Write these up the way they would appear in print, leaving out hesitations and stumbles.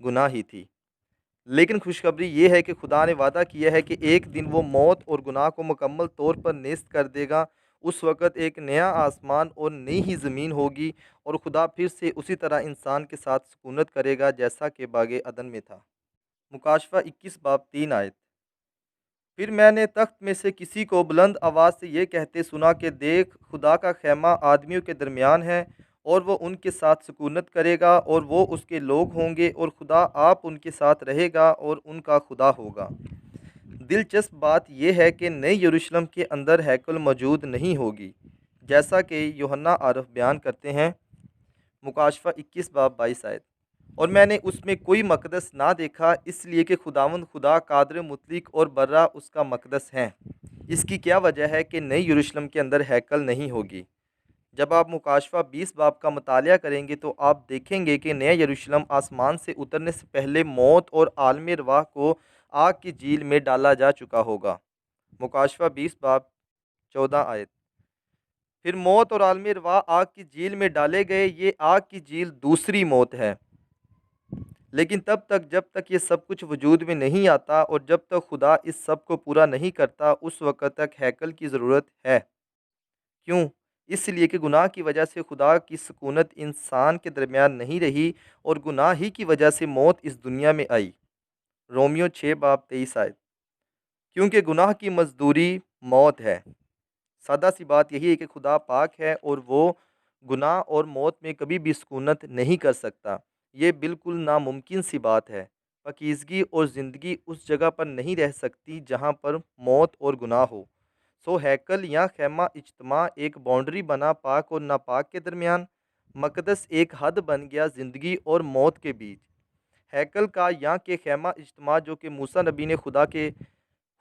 گناہ ہی تھی۔ لیکن خوشخبری یہ ہے کہ خدا نے وعدہ کیا ہے کہ ایک دن وہ موت اور گناہ کو مکمل طور پر نیست کر دے گا۔ اس وقت ایک نیا آسمان اور نئی ہی زمین ہوگی، اور خدا پھر سے اسی طرح انسان کے ساتھ سکونت کرے گا جیسا کہ باغ عدن میں تھا۔ مکاشفہ 21 باب 3 آیت۔ پھر میں نے تخت میں سے کسی کو بلند آواز سے یہ کہتے سنا کہ دیکھ، خدا کا خیمہ آدمیوں کے درمیان ہے، اور وہ ان کے ساتھ سکونت کرے گا، اور وہ اس کے لوگ ہوں گے، اور خدا آپ ان کے ساتھ رہے گا اور ان کا خدا ہوگا۔ دلچسپ بات یہ ہے کہ نئے یروشلم کے اندر ہیکل موجود نہیں ہوگی، جیسا کہ یوحنا عارف بیان کرتے ہیں۔ مکاشفہ 21 باب 22 آیت۔ اور میں نے اس میں کوئی مقدس نہ دیکھا، اس لیے کہ خداوند خدا قادر مطلق اور برہ اس کا مقدس ہیں۔ اس کی کیا وجہ ہے کہ نئی یروشلم کے اندر ہیکل نہیں ہوگی؟ جب آپ مکاشفہ 20 باب کا مطالعہ کریں گے تو آپ دیکھیں گے کہ نیا یروشلم آسمان سے اترنے سے پہلے موت اور عالم ارواح کو آگ کی جھیل میں ڈالا جا چکا ہوگا۔ مکاشفہ 20 باب 14 آیت۔ پھر موت اور عالم ارواح آگ کی جھیل میں ڈالے گئے۔ یہ آگ کی جھیل دوسری موت ہے، لیکن تب تک جب تک یہ سب کچھ وجود میں نہیں آتا اور جب تک خدا اس سب کو پورا نہیں کرتا، اس وقت تک ہیکل کی ضرورت ہے۔ کیوں؟ اس لیے کہ گناہ کی وجہ سے خدا کی سکونت انسان کے درمیان نہیں رہی، اور گناہ ہی کی وجہ سے موت اس دنیا میں آئی۔ رومیو 6 باب 23 آیت۔ کیونکہ گناہ کی مزدوری موت ہے۔ سادہ سی بات یہی ہے کہ خدا پاک ہے اور وہ گناہ اور موت میں کبھی بھی سکونت نہیں کر سکتا۔ یہ بالکل ناممکن سی بات ہے۔ پاکیزگی اور زندگی اس جگہ پر نہیں رہ سکتی جہاں پر موت اور گناہ ہو۔ سو ہیکل یا خیمہ اجتماع ایک باؤنڈری بنا پاک اور ناپاک کے درمیان۔ مقدس ایک حد بن گیا زندگی اور موت کے بیچ۔ ہیکل کا یا کہ خیمہ اجتماع جو کہ موسیٰ نبی نے خدا کے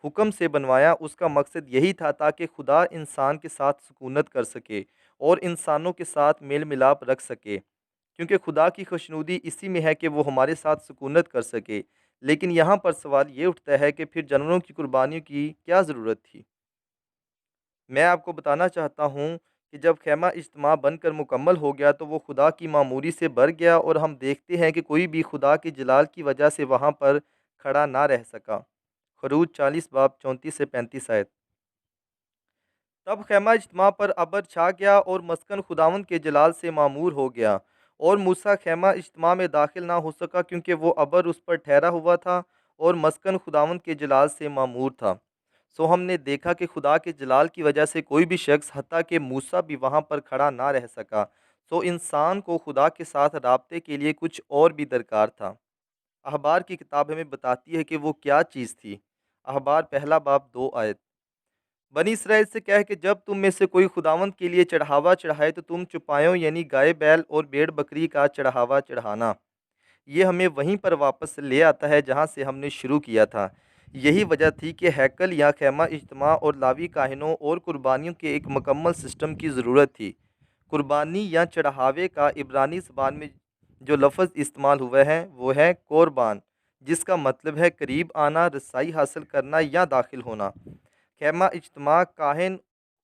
حکم سے بنوایا، اس کا مقصد یہی تھا تاکہ خدا انسان کے ساتھ سکونت کر سکے اور انسانوں کے ساتھ میل ملاپ رکھ سکے، کیونکہ خدا کی خوشنودی اسی میں ہے کہ وہ ہمارے ساتھ سکونت کر سکے۔ لیکن یہاں پر سوال یہ اٹھتا ہے کہ پھر جانوروں کی قربانیوں کی کیا ضرورت تھی؟ میں آپ کو بتانا چاہتا ہوں کہ جب خیمہ اجتماع بن کر مکمل ہو گیا تو وہ خدا کی معموری سے بھر گیا، اور ہم دیکھتے ہیں کہ کوئی بھی خدا کے جلال کی وجہ سے وہاں پر کھڑا نہ رہ سکا۔ خروج 40 باب 34 سے 35 آیت۔ تب خیمہ اجتماع پر ابر چھا گیا اور مسکن خداوند کے جلال سے معمور ہو گیا، اور موسیٰ خیمہ اجتماع میں داخل نہ ہو سکا کیونکہ وہ ابر اس پر ٹھہرا ہوا تھا اور مسکن خداوند کے جلال سے معمور تھا۔ سو ہم نے دیکھا کہ خدا کے جلال کی وجہ سے کوئی بھی شخص حتیٰ کہ موسیٰ بھی وہاں پر کھڑا نہ رہ سکا۔ سو انسان کو خدا کے ساتھ رابطے کے لیے کچھ اور بھی درکار تھا۔ اخبار کی کتاب ہمیں بتاتی ہے کہ وہ کیا چیز تھی۔ اخبار پہلا باب 2 آیت۔ بنی اسرائیل سے کہہ کہ جب تم میں سے کوئی خداوند کے لیے چڑھاوا چڑھائے تو تم چپایوں یعنی گائے بیل اور بھیڑ بکری کا چڑھاوا چڑھانا۔ یہ ہمیں وہیں پر واپس لے آتا ہے جہاں سے ہم نے شروع کیا تھا۔ یہی وجہ تھی کہ ہیکل یا خیمہ اجتماع اور لاوی کاہنوں اور قربانیوں کے ایک مکمل سسٹم کی ضرورت تھی۔ قربانی یا چڑھاوے کا عبرانی زبان میں جو لفظ استعمال ہوا ہے وہ ہے قربان، جس کا مطلب ہے قریب آنا، رسائی حاصل کرنا یا داخل ہونا۔ خیمہ اجتماع، کاہن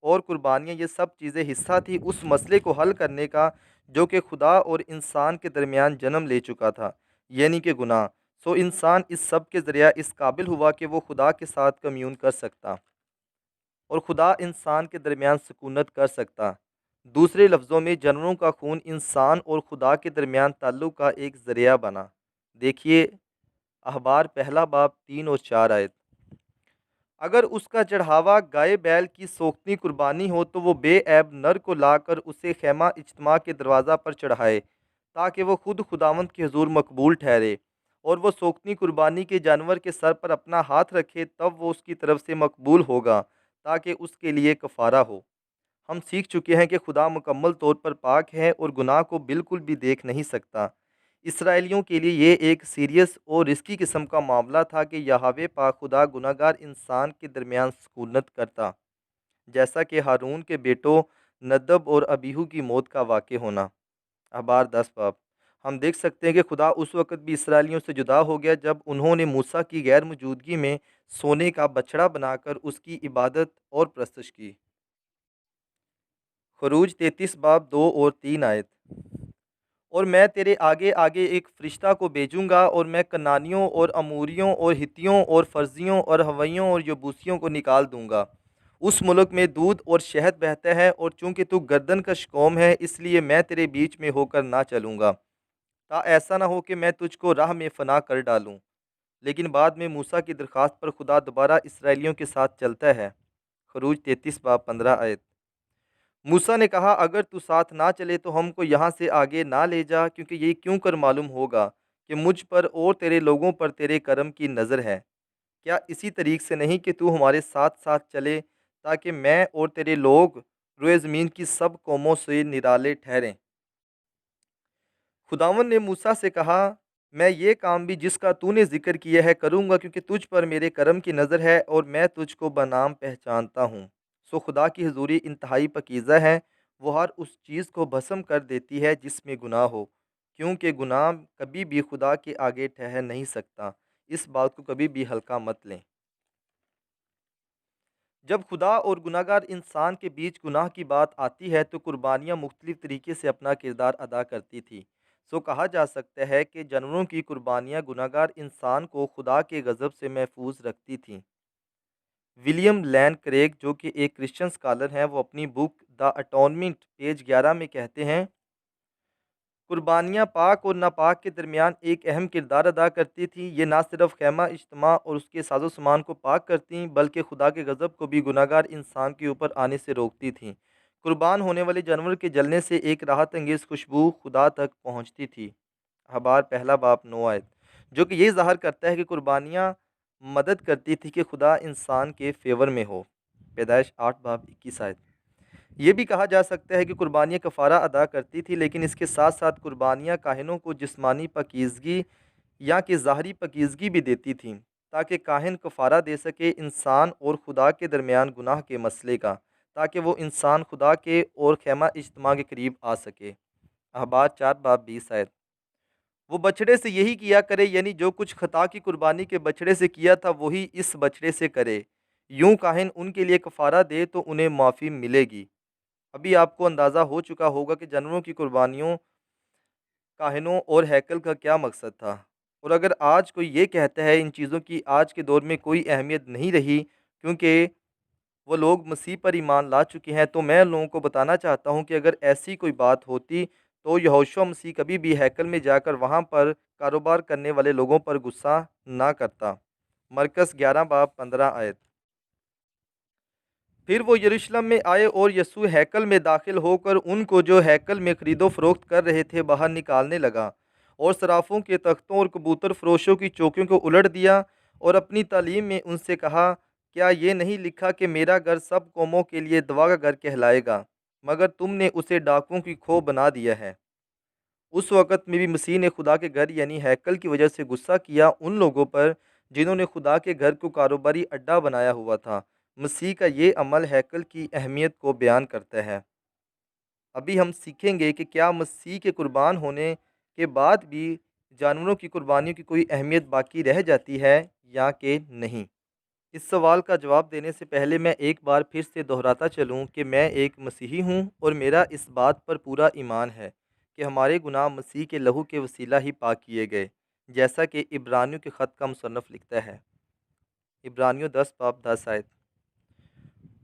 اور قربانیاں، یہ سب چیزیں حصہ تھی اس مسئلے کو حل کرنے کا جو کہ خدا اور انسان کے درمیان جنم لے چکا تھا، یعنی کہ گناہ۔ سو انسان اس سب کے ذریعہ اس قابل ہوا کہ وہ خدا کے ساتھ کمیون کر سکتا اور خدا انسان کے درمیان سکونت کر سکتا۔ دوسرے لفظوں میں جانوروں کا خون انسان اور خدا کے درمیان تعلق کا ایک ذریعہ بنا۔ دیکھیے اخبار پہلا باب 3 اور 4 آیت۔ اگر اس کا چڑھاوا گائے بیل کی سوختنی قربانی ہو تو وہ بے عیب نر کو لا کر اسے خیمہ اجتماع کے دروازہ پر چڑھائے تاکہ وہ خود خداوند کے حضور مقبول ٹھہرے، اور وہ سوختنی قربانی کے جانور کے سر پر اپنا ہاتھ رکھے، تب وہ اس کی طرف سے مقبول ہوگا تاکہ اس کے لیے کفارہ ہو۔ ہم سیکھ چکے ہیں کہ خدا مکمل طور پر پاک ہے اور گناہ کو بالکل بھی دیکھ نہیں سکتا۔ اسرائیلیوں کے لیے یہ ایک سیریس اور رسکی قسم کا معاملہ تھا کہ یہوہ پاک خدا گناہ گار انسان کے درمیان سکونت کرتا، جیسا کہ ہارون کے بیٹوں ندب اور ابیہو کی موت کا واقع ہونا۔ اخبار 10 باب۔ ہم دیکھ سکتے ہیں کہ خدا اس وقت بھی اسرائیلیوں سے جدا ہو گیا جب انہوں نے موسیٰ کی غیر موجودگی میں سونے کا بچڑا بنا کر اس کی عبادت اور پرستش کی۔ خروج 33 باب 2 اور 3 آیت۔ اور میں تیرے آگے آگے ایک فرشتہ کو بھیجوں گا، اور میں کنانیوں اور اموریوں اور ہتیوں اور فرزیوں اور ہویوں اور یبوسیوں کو نکال دوں گا۔ اس ملک میں دودھ اور شہد بہتا ہے، اور چونکہ تو گردن کش قوم ہے، اس لیے میں تیرے بیچ میں ہو کر نہ چلوں گا، تا ایسا نہ ہو کہ میں تجھ کو راہ میں فنا کر ڈالوں۔ لیکن بعد میں موسیٰ کی درخواست پر خدا دوبارہ اسرائیلیوں کے ساتھ چلتا ہے۔ خروج 33 باب 15 آیت۔ موسیٰ نے کہا، اگر تو ساتھ نہ چلے تو ہم کو یہاں سے آگے نہ لے جا، کیونکہ یہ کیوں کر معلوم ہوگا کہ مجھ پر اور تیرے لوگوں پر تیرے کرم کی نظر ہے؟ کیا اسی طریق سے نہیں کہ تو ہمارے ساتھ ساتھ چلے، تاکہ میں اور تیرے لوگ روئے زمین کی سب قوموں سے نرالے ٹھہریں؟ خداوند نے موسیٰ سے کہا، میں یہ کام بھی جس کا تو نے ذکر کیا ہے کروں گا، کیونکہ تجھ پر میرے کرم کی نظر ہے، اور میں تجھ کو بنام پہچانتا ہوں۔ سو خدا کی حضوری انتہائی پاکیزہ ہے، وہ ہر اس چیز کو بھسم کر دیتی ہے جس میں گناہ ہو، کیونکہ گناہ کبھی بھی خدا کے آگے ٹھہر نہیں سکتا۔ اس بات کو کبھی بھی ہلکا مت لیں۔ جب خدا اور گناہ گار انسان کے بیچ گناہ کی بات آتی ہے تو قربانیاں مختلف طریقے سے اپنا کردار ادا کرتی تھی۔ سو کہا جا سکتا ہے کہ جانوروں کی قربانیاں گناہ گار انسان کو خدا کے غضب سے محفوظ رکھتی تھیں۔ ولیم لین کریگ، جو کہ ایک کرسچن سکالر ہیں، وہ اپنی بک دا اٹونمنٹ پیج 11 میں کہتے ہیں، قربانیاں پاک اور ناپاک کے درمیان ایک اہم کردار ادا کرتی تھیں۔ یہ نہ صرف خیمہ اجتماع اور اس کے ساز و سامان کو پاک کرتیں، بلکہ خدا کے غضب کو بھی گناہ گار انسان کے اوپر آنے سے روکتی تھیں۔ قربان ہونے والے جانور کے جلنے سے ایک راحت انگیز خوشبو خدا تک پہنچتی تھی۔ اخبار پہلا باب 9 آیت، جو کہ یہ ظاہر کرتا ہے کہ قربانیاں مدد کرتی تھی کہ خدا انسان کے فیور میں ہو۔ پیدائش 8 باب 21 آیت۔ یہ بھی کہا جا سکتا ہے کہ قربانیاں کفارہ ادا کرتی تھی، لیکن اس کے ساتھ ساتھ قربانیاں کاہنوں کو جسمانی پاکیزگی یا کہ ظاہری پاکیزگی بھی دیتی تھیں، تاکہ کاہن کفارہ دے سکے انسان اور خدا کے درمیان گناہ کے مسئلے کا، تاکہ وہ انسان خدا کے اور خیمہ اجتماع کے قریب آ سکے۔ اخبار 4 باب 20 آیت۔ وہ بچڑے سے یہی کیا کرے، یعنی جو کچھ خطا کی قربانی کے بچڑے سے کیا تھا وہی اس بچڑے سے کرے، یوں کاہن ان کے لیے کفارہ دے تو انہیں معافی ملے گی۔ ابھی آپ کو اندازہ ہو چکا ہوگا کہ جانوروں کی قربانیوں، کاہنوں اور ہیکل کا کیا مقصد تھا، اور اگر آج کوئی یہ کہتا ہے ان چیزوں کی آج کے دور میں کوئی اہمیت نہیں رہی کیونکہ وہ لوگ مسیح پر ایمان لا چکے ہیں، تو میں لوگوں کو بتانا چاہتا ہوں کہ اگر ایسی کوئی بات ہوتی تو یہوشع مسیح کبھی بھی ہیکل میں جا کر وہاں پر کاروبار کرنے والے لوگوں پر غصہ نہ کرتا۔ مرکز 11 باب 15 آیت۔ پھر وہ یروشلم میں آئے اور یسوع ہیکل میں داخل ہو کر ان کو جو ہیکل میں خرید و فروخت کر رہے تھے باہر نکالنے لگا، اور صرافوں کے تختوں اور کبوتر فروشوں کی چوکیوں کو الٹ دیا، اور اپنی تعلیم میں ان سے کہا، کیا یہ نہیں لکھا کہ میرا گھر سب قوموں کے لیے دعا کا گھر کہلائے گا، مگر تم نے اسے ڈاکوؤں کی کھو بنا دیا ہے۔ اس وقت میں بھی مسیح نے خدا کے گھر یعنی ہیکل کی وجہ سے غصہ کیا ان لوگوں پر جنہوں نے خدا کے گھر کو کاروباری اڈا بنایا ہوا تھا۔ مسیح کا یہ عمل ہیکل کی اہمیت کو بیان کرتا ہے۔ ابھی ہم سیکھیں گے کہ کیا مسیح کے قربان ہونے کے بعد بھی جانوروں کی قربانیوں کی کوئی اہمیت باقی رہ جاتی ہے یا کہ نہیں۔ اس سوال کا جواب دینے سے پہلے میں ایک بار پھر سے دہراتا چلوں کہ میں ایک مسیحی ہوں، اور میرا اس بات پر پورا ایمان ہے کہ ہمارے گناہ مسیح کے لہو کے وسیلہ ہی پاک کیے گئے، جیسا کہ عبرانیوں کے خط کا مصنف لکھتا ہے۔ عبرانیوں 10 باب 10 آیت۔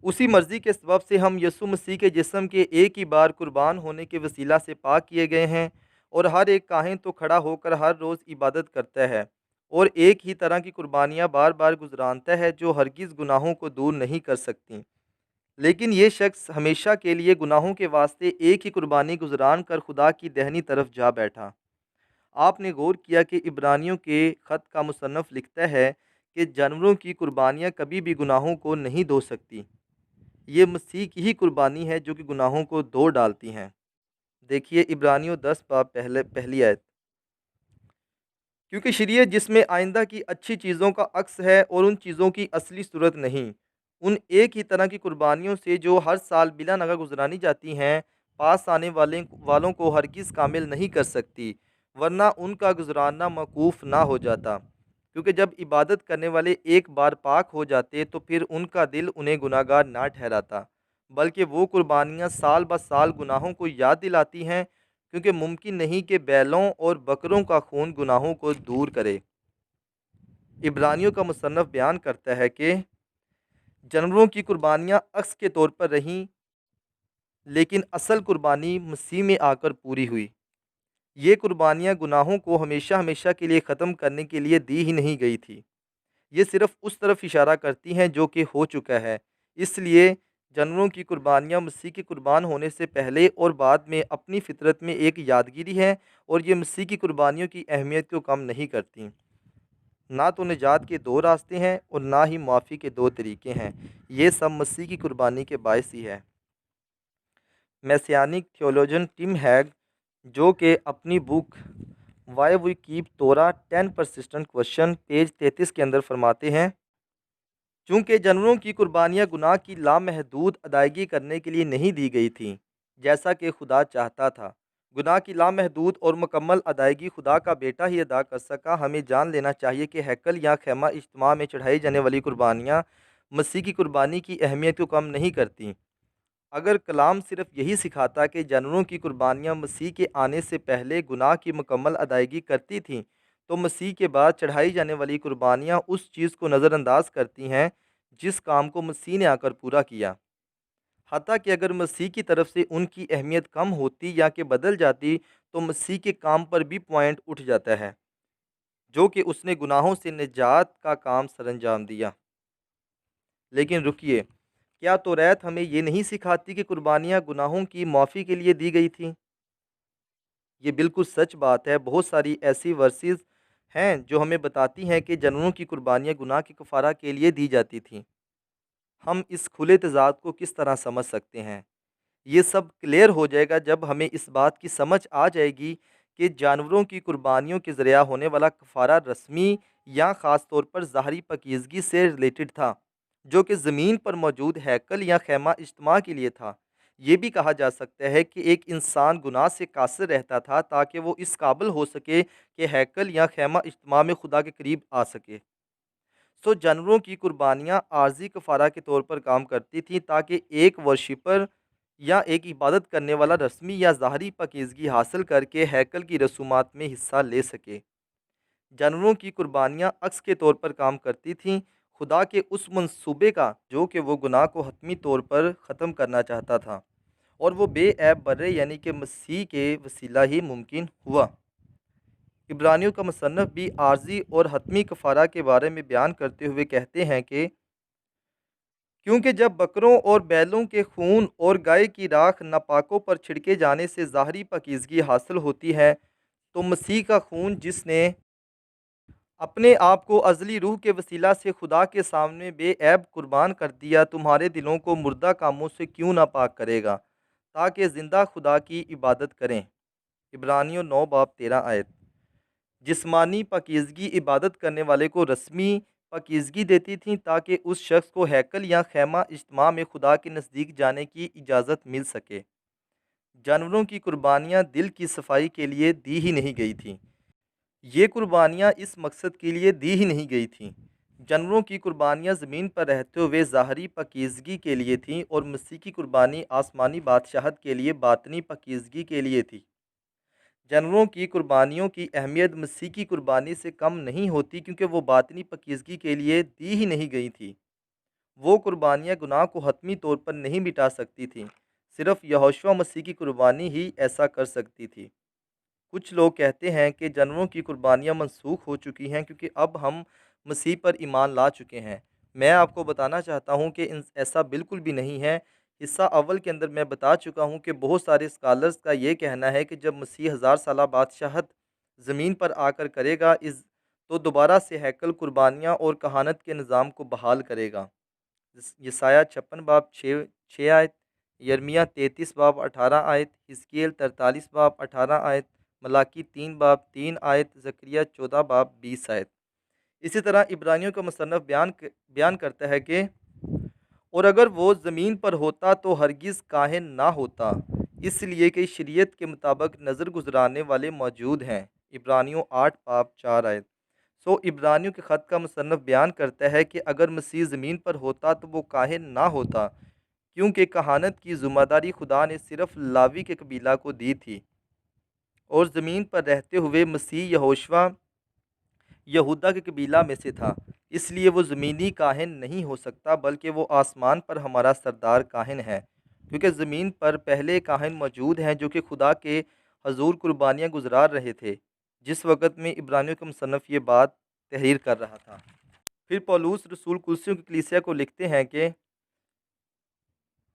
اسی مرضی کے سبب سے ہم یسوع مسیح کے جسم کے ایک ہی بار قربان ہونے کے وسیلہ سے پاک کیے گئے ہیں، اور ہر ایک کاہن تو کھڑا ہو کر ہر روز عبادت کرتا ہے اور ایک ہی طرح کی قربانیاں بار بار گزرانتا ہے جو ہرگز گناہوں کو دور نہیں کر سکتیں۔ لیکن یہ شخص ہمیشہ کے لیے گناہوں کے واسطے ایک ہی قربانی گزران کر خدا کی دہنی طرف جا بیٹھا۔ آپ نے غور کیا کہ عبرانیوں کے خط کا مصنف لکھتا ہے کہ جانوروں کی قربانیاں کبھی بھی گناہوں کو نہیں دھو سکتی۔ یہ مسیح کی ہی قربانی ہے جو کہ گناہوں کو دھو ڈالتی ہیں۔ دیکھیے عبرانیوں 10 باب پہلی آیت۔ کیونکہ شریعت جس میں آئندہ کی اچھی چیزوں کا عکس ہے اور ان چیزوں کی اصلی صورت نہیں، ان ایک ہی طرح کی قربانیوں سے جو ہر سال بلا ناغہ گزرانی جاتی ہیں، پاس آنے والوں کو ہرگز کامل نہیں کر سکتی، ورنہ ان کا گزراننا موقوف نہ ہو جاتا۔ کیونکہ جب عبادت کرنے والے ایک بار پاک ہو جاتے تو پھر ان کا دل انہیں گناہ گار نہ ٹھہراتا، بلکہ وہ قربانیاں سال بہ سال گناہوں کو یاد دلاتی ہیں کیونکہ ممکن نہیں کہ بیلوں اور بکروں کا خون گناہوں کو دور کرے۔ عبرانیوں کا مصنف بیان کرتا ہے کہ جانوروں کی قربانیاں عکس کے طور پر رہیں، لیکن اصل قربانی مسیح میں آ کر پوری ہوئی۔ یہ قربانیاں گناہوں کو ہمیشہ ہمیشہ کے لیے ختم کرنے کے لیے دی ہی نہیں گئی تھی، یہ صرف اس طرف اشارہ کرتی ہیں جو کہ ہو چکا ہے۔ اس لیے جانوروں کی قربانیاں مسیح کے قربان ہونے سے پہلے اور بعد میں اپنی فطرت میں ایک یادگیری ہے، اور یہ مسیح کی قربانیوں کی اہمیت کو کم نہیں کرتی۔ نہ تو نجات کے دو راستے ہیں اور نہ ہی معافی کے دو طریقے ہیں، یہ سب مسیح کی قربانی کے باعث ہی ہے۔ میسیانک تھیولوجن ٹم ہیگ، جو کہ اپنی بک وائی وی کیپ تورا 10 پرسسٹنٹ کوشچن پیج 33 کے اندر فرماتے ہیں، چونکہ جانوروں کی قربانیاں گناہ کی لامحدود ادائیگی کرنے کے لیے نہیں دی گئی تھیں جیسا کہ خدا چاہتا تھا، گناہ کی لامحدود اور مکمل ادائیگی خدا کا بیٹا ہی ادا کر سکا۔ ہمیں جان لینا چاہیے کہ ہیکل یا خیمہ اجتماع میں چڑھائی جانے والی قربانیاں مسیح کی قربانی کی اہمیت کو کم نہیں کرتیں۔ اگر کلام صرف یہی سکھاتا کہ جانوروں کی قربانیاں مسیح کے آنے سے پہلے گناہ کی مکمل ادائیگی کرتی تھیں، تو مسیح کے بعد چڑھائی جانے والی قربانیاں اس چیز کو نظر انداز کرتی ہیں جس کام کو مسیح نے آ کر پورا کیا۔ حتیٰ کہ اگر مسیح کی طرف سے ان کی اہمیت کم ہوتی یا کہ بدل جاتی، تو مسیح کے کام پر بھی پوائنٹ اٹھ جاتا ہے، جو کہ اس نے گناہوں سے نجات کا کام سر انجام دیا۔ لیکن رکیے، کیا توریت ہمیں یہ نہیں سکھاتی کہ قربانیاں گناہوں کی معافی کے لیے دی گئی تھیں؟ یہ بالکل سچ بات ہے۔ بہت ساری ایسی ورسز ہیں جو ہمیں بتاتی ہیں کہ جانوروں کی قربانیاں گناہ کے کفارہ کے لیے دی جاتی تھیں۔ ہم اس کھلے تضاد کو کس طرح سمجھ سکتے ہیں؟ یہ سب کلیئر ہو جائے گا جب ہمیں اس بات کی سمجھ آ جائے گی کہ جانوروں کی قربانیوں کے ذریعہ ہونے والا کفارہ رسمی یا خاص طور پر ظاہری پاکیزگی سے ریلیٹڈ تھا، جو کہ زمین پر موجود ہیکل یا خیمہ اجتماع کے لیے تھا۔ یہ بھی کہا جا سکتا ہے کہ ایک انسان گناہ سے قاصر رہتا تھا تاکہ وہ اس قابل ہو سکے کہ ہیکل یا خیمہ اجتماع میں خدا کے قریب آ سکے۔ جانوروں کی قربانیاں عارضی کفارہ کے طور پر کام کرتی تھیں تاکہ ایک ورشپر یا ایک عبادت کرنے والا رسمی یا ظاہری پاکیزگی حاصل کر کے ہیکل کی رسومات میں حصہ لے سکے۔ جانوروں کی قربانیاں عکس کے طور پر کام کرتی تھیں خدا کے اس منصوبے کا جو کہ وہ گناہ کو حتمی طور پر ختم کرنا چاہتا تھا، اور وہ بے عیب برے یعنی کہ مسیح کے وسیلہ ہی ممکن ہوا۔ عبرانیوں کا مصنف بھی عارضی اور حتمی کفارہ کے بارے میں بیان کرتے ہوئے کہتے ہیں کہ کیونکہ جب بکروں اور بیلوں کے خون اور گائے کی راکھ ناپاکوں پر چھڑکے جانے سے ظاہری پاکیزگی حاصل ہوتی ہے، تو مسیح کا خون جس نے اپنے آپ کو ازلی روح کے وسیلہ سے خدا کے سامنے بے عیب قربان کر دیا، تمہارے دلوں کو مردہ کاموں سے کیوں نہ پاک کرے گا تاکہ زندہ خدا کی عبادت کریں۔ عبرانیوں 9 باب 13 آیت۔ جسمانی پاکیزگی عبادت کرنے والے کو رسمی پاکیزگی دیتی تھیں تاکہ اس شخص کو ہیکل یا خیمہ اجتماع میں خدا کے نزدیک جانے کی اجازت مل سکے۔ جانوروں کی قربانیاں دل کی صفائی کے لیے دی ہی نہیں گئی تھیں، یہ قربانیاں اس مقصد کے لیے دی ہی نہیں گئی تھیں۔ جانوروں کی قربانیاں زمین پر رہتے ہوئے ظاہری پاکیزگی کے لیے تھیں، اور مسیح کی قربانی آسمانی بادشاہت کے لیے باطنی پاکیزگی کے لیے تھی۔ جانوروں کی قربانیوں کی اہمیت مسیح کی قربانی سے کم نہیں ہوتی کیونکہ وہ باطنی پاکیزگی کے لیے دی ہی نہیں گئی تھی۔ وہ قربانیاں گناہ کو حتمی طور پر نہیں مٹا سکتی تھیں، صرف یہوشوا مسیح کی قربانی ہی ایسا کر سکتی تھی۔ کچھ لوگ کہتے ہیں کہ جانوروں کی قربانیاں منسوخ ہو چکی ہیں کیونکہ اب ہم مسیح پر ایمان لا چکے ہیں۔ میں آپ کو بتانا چاہتا ہوں کہ ایسا بالکل بھی نہیں ہے۔ حصہ اول کے اندر میں بتا چکا ہوں کہ بہت سارے اسکالرز کا یہ کہنا ہے کہ جب مسیح 1000 سالہ بادشاہت زمین پر آ کر کرے گا تو دوبارہ سے ہیکل قربانیاں اور کہانت کے نظام کو بحال کرے گا۔ یسایہ 56 باب 6 آیت، یرمیہ 33 باب 18 آیت، حزقیل 43 باب 18 آیت، ملاکی 3 باب 3 آیت، زکریا 14 باب 20 آیت۔ اسی طرح عبرانیوں کا مصنف بیان کرتا ہے کہ اور اگر وہ زمین پر ہوتا تو ہرگز کاہن نہ ہوتا، اس لیے کہ شریعت کے مطابق نظر گزرانے والے موجود ہیں۔ عبرانیوں 8 باب 4 آیت۔ عبرانیوں کے خط کا مصنف بیان کرتا ہے کہ اگر مسیح زمین پر ہوتا تو وہ کاہن نہ ہوتا، کیونکہ کہانت کی ذمہ داری خدا نے صرف لاوی کے قبیلہ کو دی تھی۔ اور زمین پر رہتے ہوئے مسیح یہوشوا یہودا کے قبیلہ میں سے تھا، اس لیے وہ زمینی کاہن نہیں ہو سکتا بلکہ وہ آسمان پر ہمارا سردار کاہن ہے، کیونکہ زمین پر پہلے کاہن موجود ہیں جو کہ خدا کے حضور قربانیاں گزار رہے تھے جس وقت میں عبرانیوں کا مصنف یہ بات تحریر کر رہا تھا۔ پھر پولس رسول کلسیوں کی کلیسیا کو لکھتے ہیں کہ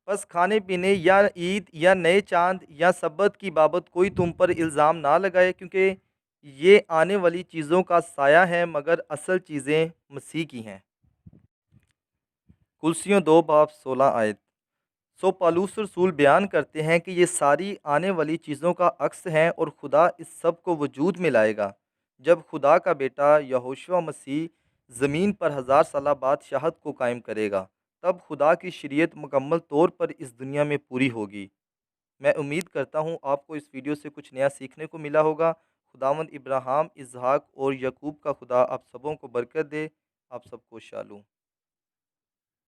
بس کھانے پینے یا عید یا نئے چاند یا سبت کی بابت کوئی تم پر الزام نہ لگائے، کیونکہ یہ آنے والی چیزوں کا سایہ ہے مگر اصل چیزیں مسیح کی ہیں۔ کلسیوں 2 باب 16 آیت۔ سو پالوس رسول بیان کرتے ہیں کہ یہ ساری آنے والی چیزوں کا عکس ہیں اور خدا اس سب کو وجود میں لائے گا جب خدا کا بیٹا یہوشوا مسیح زمین پر 1000 سالہ بادشاہت کو قائم کرے گا، تب خدا کی شریعت مکمل طور پر اس دنیا میں پوری ہوگی۔ میں امید کرتا ہوں آپ کو اس ویڈیو سے کچھ نیا سیکھنے کو ملا ہوگا۔ خداوند ابراہیم، اسحاق اور یعقوب کا خدا آپ سبوں کو برکت دے۔ آپ سب کو شالوم۔